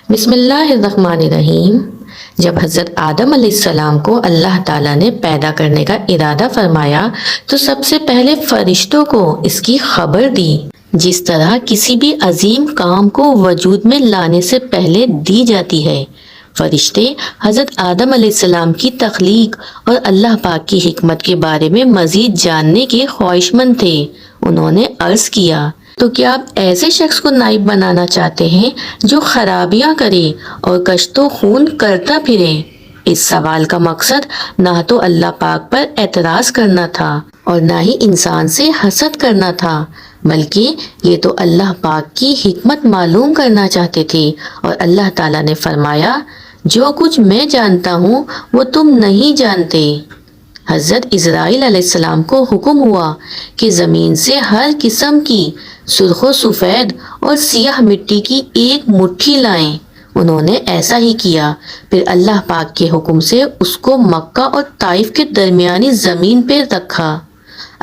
بسم اللہ الرحمن الرحیم۔ جب حضرت آدم علیہ السلام کو اللہ تعالیٰ نے پیدا کرنے کا ارادہ فرمایا تو سب سے پہلے فرشتوں کو اس کی خبر دی، جس طرح کسی بھی عظیم کام کو وجود میں لانے سے پہلے دی جاتی ہے۔ فرشتے حضرت آدم علیہ السلام کی تخلیق اور اللہ پاک کی حکمت کے بارے میں مزید جاننے کے خواہشمند تھے۔ انہوں نے عرض کیا، تو کیا آپ ایسے شخص کو نائب بنانا چاہتے ہیں جو خرابیاں کرے اور کشت و خون کرتا پھرے؟ اس سوال کا مقصد نہ تو اللہ پاک پر اعتراض کرنا تھا اور نہ ہی انسان سے حسد کرنا تھا، بلکہ یہ تو اللہ پاک کی حکمت معلوم کرنا چاہتے تھے۔ اور اللہ تعالیٰ نے فرمایا، جو کچھ میں جانتا ہوں وہ تم نہیں جانتے۔ حضرت اسرائیل علیہ السلام کو حکم ہوا کہ زمین سے ہر قسم کی سرخ و سفید اور سیاہ مٹی کی ایک مٹھی لائیں۔ انہوں نے ایسا ہی کیا۔ پھر اللہ پاک کے حکم سے اس کو مکہ اور طائف کے درمیانی زمین پہ رکھا۔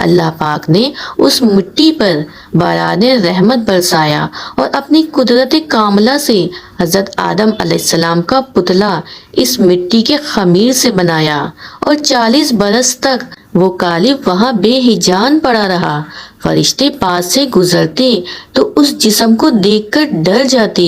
اللہ پاک نے اس مٹی پر باران رحمت برسایا اور اپنی قدرت کاملہ سے حضرت آدم علیہ السلام کا پتلا اس مٹی کے خمیر سے بنایا، اور 40 برس تک وہ قالب وہاں بے ہیجان پڑا رہا۔ فرشتے پاس سے گزرتے تو اس جسم کو دیکھ کر ڈر جاتے۔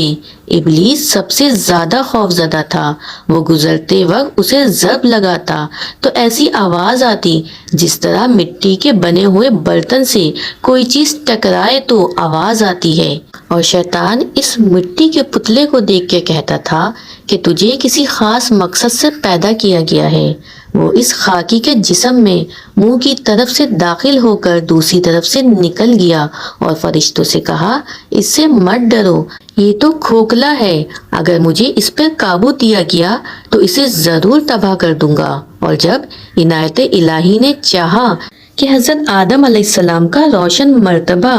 ابلیس سب سے زیادہ خوفزدہ تھا۔ وہ گزرتے وقت اسے ضرب لگاتا تو ایسی آواز آتی جس طرح مٹی کے بنے ہوئے برتن سے کوئی چیز ٹکرائے تو آواز آتی ہے۔ اور شیطان اس مٹی کے پتلے کو دیکھ کے کہتا تھا کہ تجھے کسی خاص مقصد سے پیدا کیا گیا ہے۔ وہ اس خاکی کے جسم میں منہ کی طرف سے داخل ہو کر دوسری طرف سے نکل گیا اور فرشتوں سے کہا، اس سے مت ڈرو، یہ تو کھوکھلا ہے، اگر مجھے اس پر قابو دیا گیا تو اسے ضرور تباہ کر دوں گا۔ اور جب عنایت الہی نے چاہا کہ حضرت آدم علیہ السلام کا روشن مرتبہ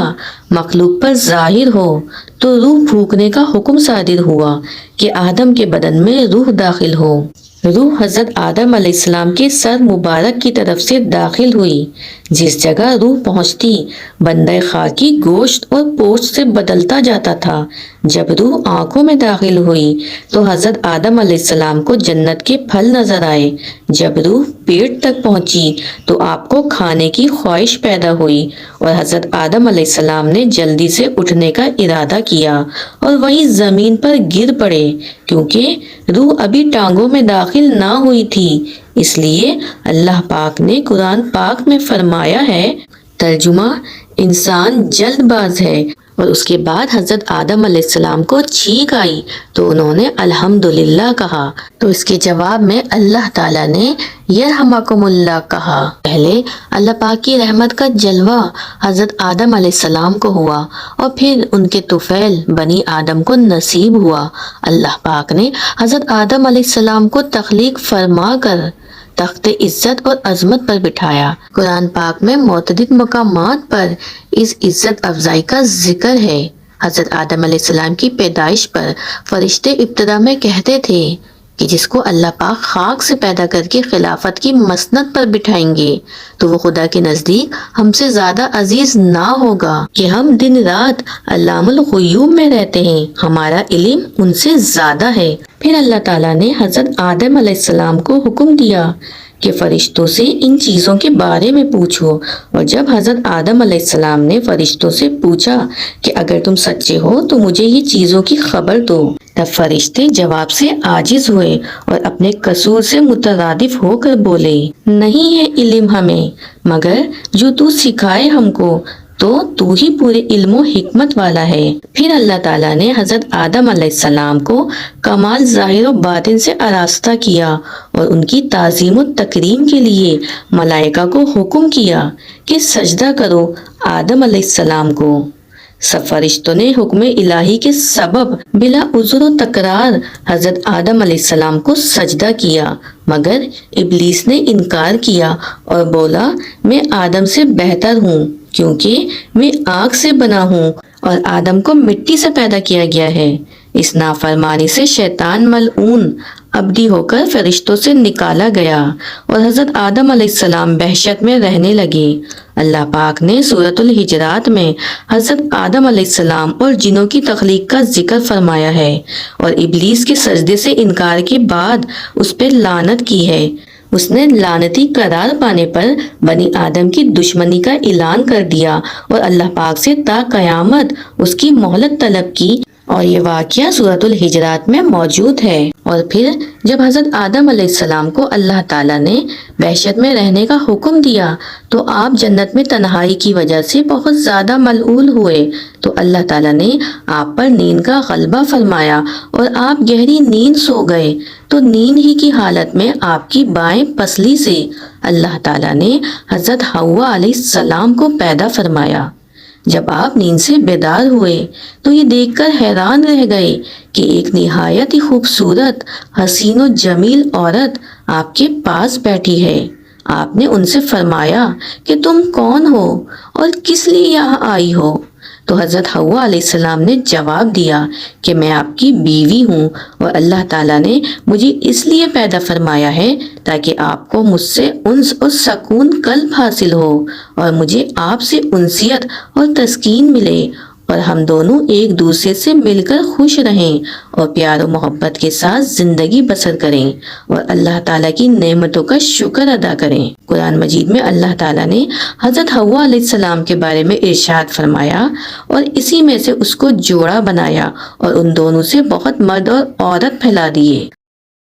مخلوق پر ظاہر ہو تو روح پھونکنے کا حکم صادر ہوا کہ آدم کے بدن میں روح داخل ہو۔ روح حضرت آدم علیہ السلام کے سر مبارک کی طرف سے داخل ہوئی۔ جس جگہ روح پہنچتی بندہ خاکی گوشت اور پوست سے بدلتا جاتا تھا۔ جب روح آنکھوں میں داخل ہوئی تو حضرت آدم علیہ السلام کو جنت کے پھل نظر آئے۔ جب روح پیٹ تک پہنچی تو آپ کو کھانے کی خواہش پیدا ہوئی اور حضرت آدم علیہ السلام نے جلدی سے اٹھنے کا ارادہ کیا اور وہیں زمین پر گر پڑے، کیونکہ روح ابھی ٹانگوں میں داخل نہ ہوئی تھی۔ اس لیے اللہ پاک نے قرآن پاک میں فرمایا ہے، ترجمہ، انسان جلد باز ہے۔ اور اس کے بعد حضرت آدم علیہ السلام کو چھینک آئی تو انہوں نے الحمدللہ کہا، تو اس کے جواب میں اللہ تعالیٰ نے یرحمکم اللہ کہا۔ پہلے اللہ پاک کی رحمت کا جلوہ حضرت آدم علیہ السلام کو ہوا اور پھر ان کے طفیل بنی آدم کو نصیب ہوا۔ اللہ پاک نے حضرت آدم علیہ السلام کو تخلیق فرما کر تخت عزت اور عظمت پر بٹھایا۔ قرآن پاک میں متعدد مقامات پر اس عزت افزائی کا ذکر ہے۔ حضرت آدم علیہ السلام کی پیدائش پر فرشتے ابتدا میں کہتے تھے کہ جس کو اللہ پاک خاک سے پیدا کر کے خلافت کی مسند پر بٹھائیں گے تو وہ خدا کے نزدیک ہم سے زیادہ عزیز نہ ہوگا، کہ ہم دن رات علام الغیوب میں رہتے ہیں، ہمارا علم ان سے زیادہ ہے۔ پھر اللہ تعالیٰ نے حضرت آدم علیہ السلام کو حکم دیا کہ فرشتوں سے ان چیزوں کے بارے میں پوچھو۔ اور جب حضرت آدم علیہ السلام نے فرشتوں سے پوچھا کہ اگر تم سچے ہو تو مجھے یہ چیزوں کی خبر دو، تب فرشتے جواب سے عاجز ہوئے اور اپنے قصور سے مترادف ہو کر بولے، نہیں ہے علم ہمیں مگر جو تو سکھائے ہم کو، تو ہی پورے علم و حکمت والا ہے۔ پھر اللہ تعالیٰ نے حضرت آدم علیہ السلام کو کمال ظاہر و باطن سے آراستہ کیا اور ان کی تعظیم و تکریم کے لیے ملائکہ کو حکم کیا کہ سجدہ کرو آدم علیہ السلام کو۔ سب فرشتوں نے حکم الہی کے سبب بلا عذر و تکرار حضرت آدم علیہ السلام کو سجدہ کیا، مگر ابلیس نے انکار کیا اور بولا، میں آدم سے بہتر ہوں کیونکہ میں آگ سے بنا ہوں اور آدم کو مٹی سے پیدا کیا گیا ہے۔ اس نافرمانی سے شیطان ملعون ابدی ہو کر فرشتوں سے نکالا گیا اور حضرت آدم علیہ السلام وحشت میں رہنے لگے۔ اللہ پاک نے سورۃ الحجرات میں حضرت آدم علیہ السلام اور جنوں کی تخلیق کا ذکر فرمایا ہے اور ابلیس کے سجدے سے انکار کے بعد اس پہ لعنت کی ہے۔ اس نے لعنتی قرار پانے پر بنی آدم کی دشمنی کا اعلان کر دیا اور اللہ پاک سے تا قیامت اس کی مہلت طلب کی، اور یہ واقعہ سورۃ الحجرات میں موجود ہے۔ اور پھر جب حضرت آدم علیہ السلام کو اللہ تعالیٰ نے وحشت میں رہنے کا حکم دیا تو آپ جنت میں تنہائی کی وجہ سے بہت زیادہ ملعون ہوئے، تو اللہ تعالیٰ نے آپ پر نیند کا غلبہ فرمایا اور آپ گہری نیند سو گئے۔ تو نیند ہی کی حالت میں آپ کی بائیں پسلی سے اللہ تعالیٰ نے حضرت حوا علیہ السلام کو پیدا فرمایا۔ جب آپ نیند سے بیدار ہوئے تو یہ دیکھ کر حیران رہ گئے کہ ایک نہایت ہی خوبصورت، حسین و جمیل عورت آپ کے پاس بیٹھی ہے۔ آپ نے ان سے فرمایا کہ تم کون ہو اور کس لیے یہاں آئی ہو؟ تو حضرت حوا علیہ السلام نے جواب دیا کہ میں آپ کی بیوی ہوں اور اللہ تعالیٰ نے مجھے اس لیے پیدا فرمایا ہے تاکہ آپ کو مجھ سے انس اور سکون قلب حاصل ہو اور مجھے آپ سے انسیت اور تسکین ملے اور ہم دونوں ایک دوسرے سے مل کر خوش رہیں اور پیار و محبت کے ساتھ زندگی بسر کریں اور اللہ تعالیٰ کی نعمتوں کا شکر ادا کریں۔ قرآن مجید میں اللہ تعالیٰ نے حضرت حوا علیہ السلام کے بارے میں ارشاد فرمایا اور اسی میں سے اس کو جوڑا بنایا اور ان دونوں سے بہت مرد اور عورت پھیلا دیے۔